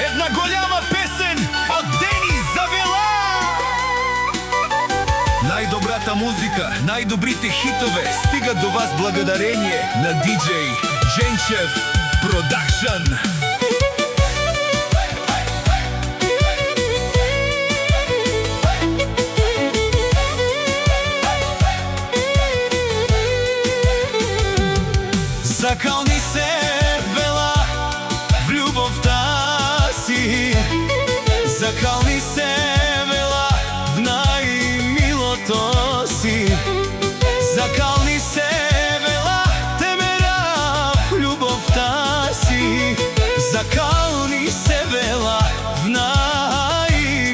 Една голема песен од Дени Завела. Најдобрата музика, најдобрите хитове стигат до вас благодарение на DJ Дженчев Продакшн. Закални се, Вела, в љубовта си. Закални се, Вела, в најмилото си. Закални се, Вела, темера в љубовта си. Закални се, Вела, в најмилото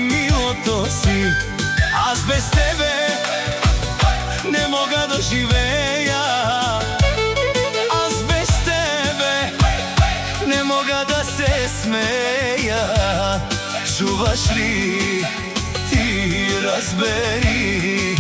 си. Аз без тебе не мога да живея. Не мога да се смея. Чуваш ли, ти разбери.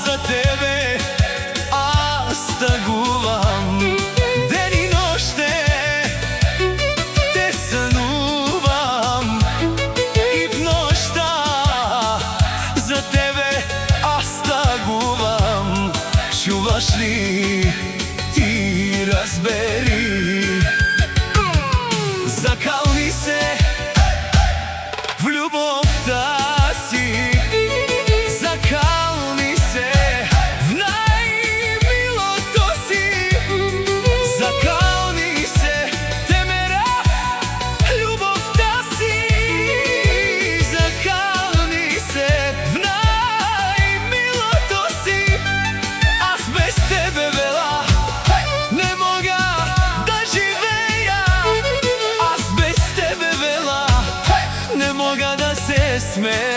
За тебе аз тъгувам. Ден и нощте те сънувам. И в нощта за тебе аз тъгувам. Чуваш ли, ти разбери. Закални се в любовта си. Закални се в најмилото си. Закални се, темера љубовта си. Закални се в најмилото си. Аз без тебе, Вела, не мога да живея. Аз без тебе, Вела, не мога да се смея.